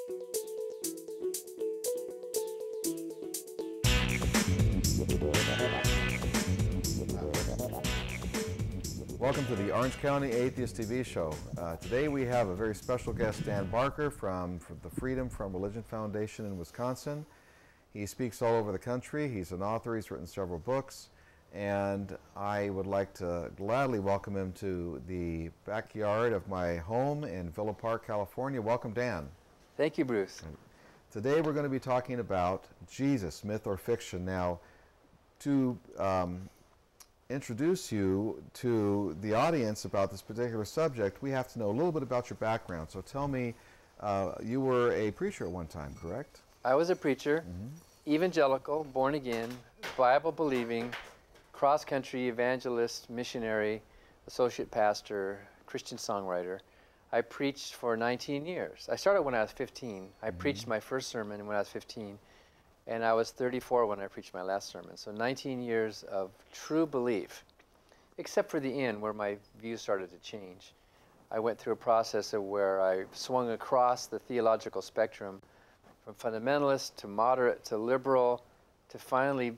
Welcome to the Orange County Atheist TV show. Today we have a very special guest, Dan Barker from the Freedom from Religion Foundation in Wisconsin. He speaks all over the country. He's an author. He's written several books. And I would like to gladly welcome him to the backyard of my home in Villa Park, California. Welcome, Dan. Thank you, Bruce. Today we're going to be talking about Jesus, myth or fiction. Now, to introduce you to the audience about this particular subject, we have to know a little bit about your background. So tell me, you were a preacher at one time, correct? I was a preacher, evangelical, born again, Bible-believing, cross-country evangelist, missionary, associate pastor, Christian songwriter. I preached for 19 years. I started when I was 15. I preached my first sermon when I was 15. And I was 34 when I preached my last sermon. So 19 years of true belief, except for the end where my views started to change. I went through a process of where I swung across the theological spectrum from fundamentalist to moderate to liberal to finally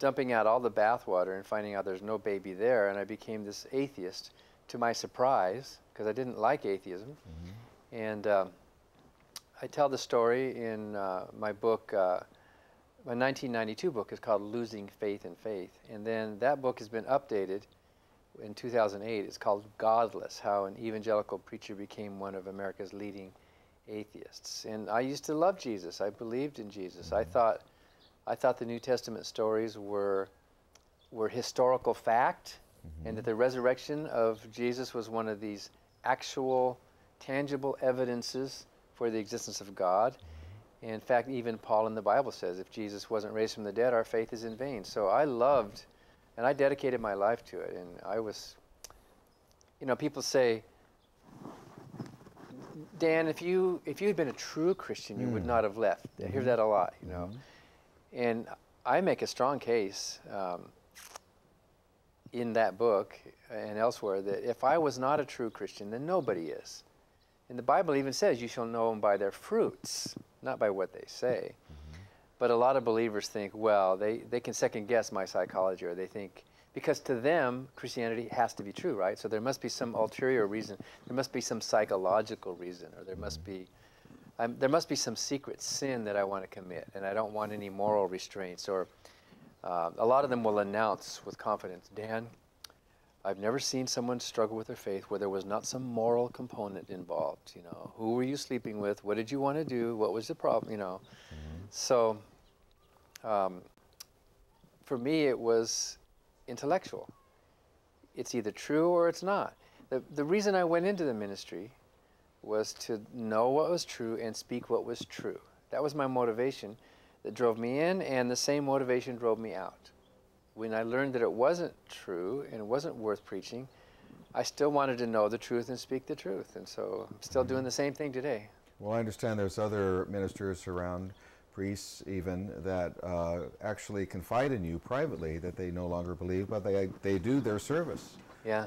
dumping out all the bathwater and finding out there's no baby there. And I became this atheist to my surprise because I didn't like atheism. And I tell the story in my book, my 1992 book is called Losing Faith in Faith. And then that book has been updated in 2008. It's called Godless, How an Evangelical Preacher Became One of America's Leading Atheists. And I used to love Jesus. I believed in Jesus. I thought the New Testament stories were historical fact, and that the resurrection of Jesus was one of these actual, tangible evidences for the existence of God. In fact, even Paul in the Bible says, if Jesus wasn't raised from the dead, our faith is in vain. So I loved, and I dedicated my life to it. And I was, you know, people say, Dan, if you had been a true Christian, you would not have left. I hear that a lot, you know. And I make a strong case in that book and elsewhere that if I was not a true Christian, then nobody is. And the Bible even says, you shall know them by their fruits, not by what they say. But a lot of believers think, well, they can second guess my psychology, or they think, because to them, Christianity has to be true, right? So there must be some ulterior reason. There must be some psychological reason, or there must be some secret sin that I want to commit, and I don't want any moral restraints. Or a lot of them will announce with confidence, Dan, I've never seen someone struggle with their faith where there was not some moral component involved. You know, who were you sleeping with? What did you want to do? What was the problem? You know, so for me it was intellectual. It's either true or it's not. The reason I went into the ministry was to know what was true and speak what was true. That was my motivation that drove me in, and the same motivation drove me out. When I learned that it wasn't true and it wasn't worth preaching, I still wanted to know the truth and speak the truth. And so I'm still doing the same thing today. Well, I understand there's other ministers around, priests even, that actually confide in you privately that they no longer believe, but they do their service. Yeah.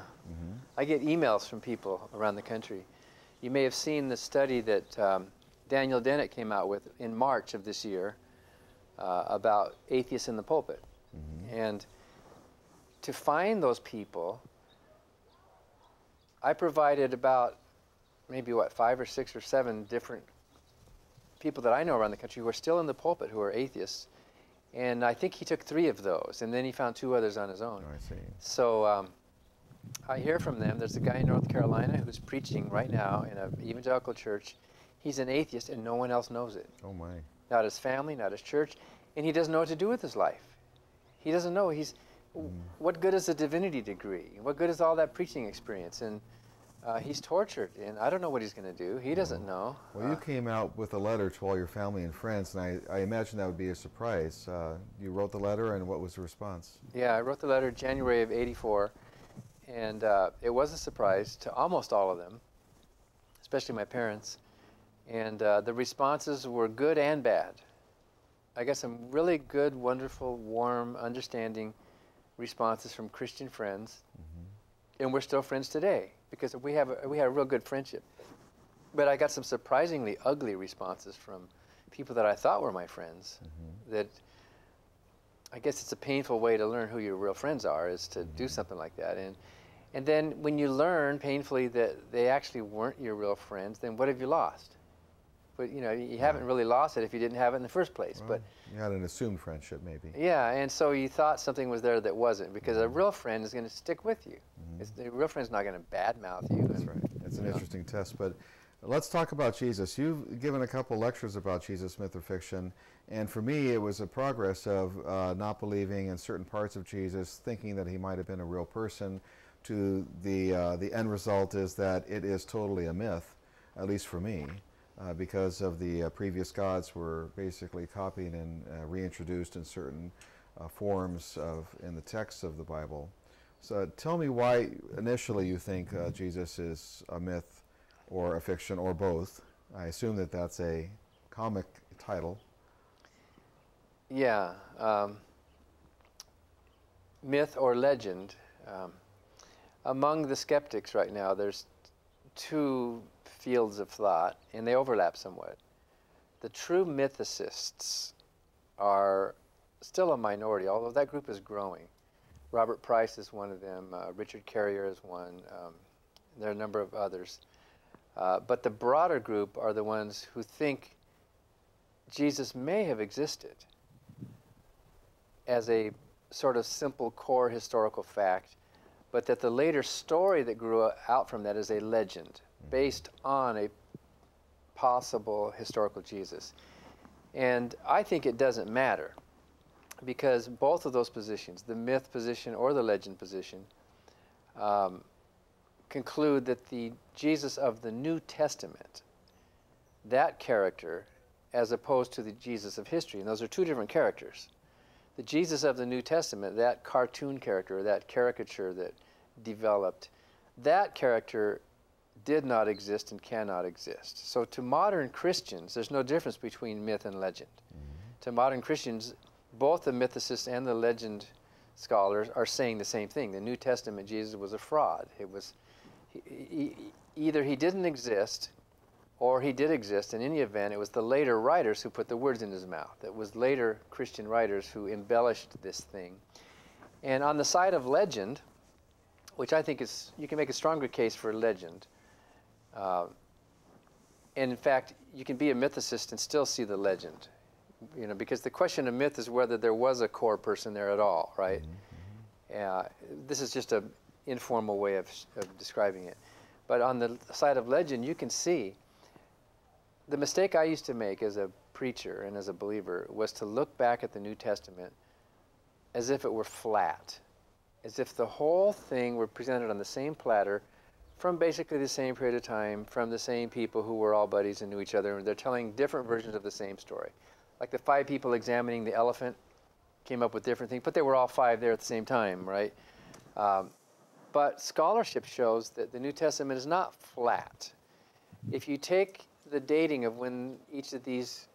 I get emails from people around the country. You may have seen the study that Daniel Dennett came out with in March of this year about atheists in the pulpit. And to find those people, I provided about maybe 5 or 6 or 7 different people that I know around the country who are still in the pulpit who are atheists. And I think he took 3 of those, and then he found 2 others on his own. I see. So I hear from them. There's a guy in North Carolina who's preaching right now in an evangelical church. He's an atheist, and no one else knows it. Oh my. Not his family, not his church, and he doesn't know what to do with his life. He doesn't know. What good is a divinity degree? What good is all that preaching experience? And he's tortured, and I don't know what he's going to do. He doesn't know. Well, you came out with a letter to all your family and friends, and I imagine that would be a surprise. You wrote the letter, and what was the response? Yeah, I wrote the letter January of '84, and it was a surprise to almost all of them, especially my parents. And the responses were good and bad. I got some really good, wonderful, warm, understanding responses from Christian friends, and we're still friends today because we had a real good friendship. But I got some surprisingly ugly responses from people that I thought were my friends. That I guess it's a painful way to learn who your real friends are, is to do something like that. And then when you learn painfully that they actually weren't your real friends, then what have you lost? But you know, you haven't really lost it if you didn't have it in the first place. Well, but you had an assumed friendship, maybe. yeah, and so you thought something was there that wasn't, because a real friend is going to stick with you. The real friend's not going to badmouth you. That's right. It's an interesting test. But let's talk about Jesus. You've given a couple lectures about Jesus, myth or fiction, and for me it was a progress of not believing in certain parts of Jesus, thinking that he might have been a real person, to the end result is that it is totally a myth, at least for me. Because of the previous gods were basically copied and reintroduced in certain forms in the text of the Bible. So tell me why initially you think Jesus is a myth or a fiction or both. I assume that that's a comic title. Yeah. Myth or legend. Among the skeptics right now, there's two fields of thought, and they overlap somewhat. The true mythicists are still a minority, although that group is growing. Robert Price is one of them. Richard Carrier is one. There are a number of others. But the broader group are the ones who think Jesus may have existed as a sort of simple core historical fact, but that the later story that grew out from that is a legend based on a possible historical Jesus. And I think it doesn't matter, because both of those positions, the myth position or the legend position, conclude that the Jesus of the New Testament, that character, as opposed to the Jesus of history, and those are two different characters. The Jesus of the New Testament, that cartoon character, that caricature that developed, that character did not exist and cannot exist. So to modern Christians, there's no difference between myth and legend. To modern Christians, both the mythicists and the legend scholars are saying the same thing. The New Testament Jesus was a fraud. It was either he didn't exist or he did exist. In any event, it was the later writers who put the words in his mouth. It was later Christian writers who embellished this thing. And on the side of legend, which I think is, you can make a stronger case for legend. And in fact, you can be a mythicist and still see the legend. You know, because the question of myth is whether there was a core person there at all, right? This is just an informal way of describing it. But on the side of legend, you can see the mistake I used to make as a preacher and as a believer was to look back at the New Testament as if it were flat, as if the whole thing were presented on the same platter from basically the same period of time, from the same people who were all buddies and knew each other, and they're telling different versions of the same story. Like the 5 people examining the elephant came up with different things, but they were all 5 there at the same time, right? But scholarship shows that the New Testament is not flat. If you take the dating of when each of these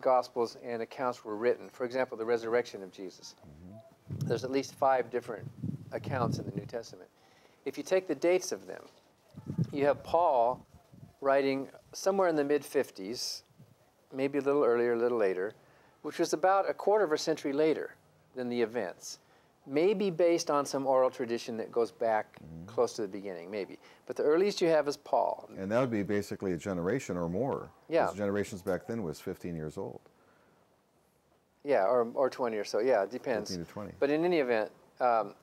Gospels and accounts were written, for example, the resurrection of Jesus, there's at least 5 different accounts in the New Testament. If you take the dates of them, you have Paul writing somewhere in the mid-50s, maybe a little earlier, a little later, which was about a quarter of a century later than the events. Maybe based on some oral tradition that goes back close to the beginning, maybe. But the earliest you have is Paul. And that would be basically a generation or more. Yeah. Because generations back then was 15 years old. Yeah, or 20 or so. Yeah, it depends. 15 to 20. But in any event, the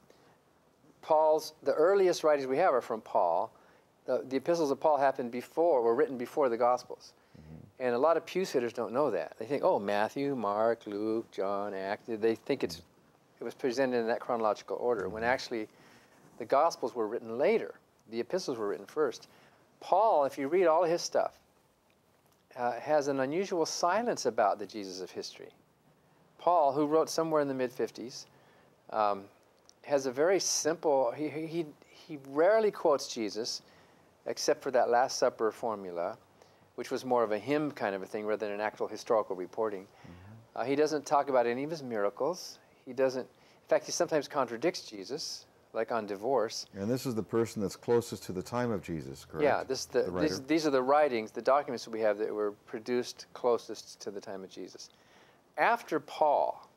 earliest writings we have are from Paul. The epistles of Paul were written before the Gospels. And a lot of pew sitters don't know that. They think, oh, Matthew, Mark, Luke, John, Acts. They think it was presented in that chronological order, when actually the Gospels were written later. The epistles were written first. Paul, if you read all of his stuff, has an unusual silence about the Jesus of history. Paul, who wrote somewhere in the mid-50s, has a very simple, he rarely quotes Jesus, except for that Last Supper formula, which was more of a hymn kind of a thing rather than an actual historical reporting. He doesn't talk about any of his miracles. He doesn't, in fact, he sometimes contradicts Jesus. like on divorce. And this is the person that's closest to the time of Jesus, correct? Yeah, The writer? these are the writings, the documents that we have that were produced closest to the time of Jesus. After Paul,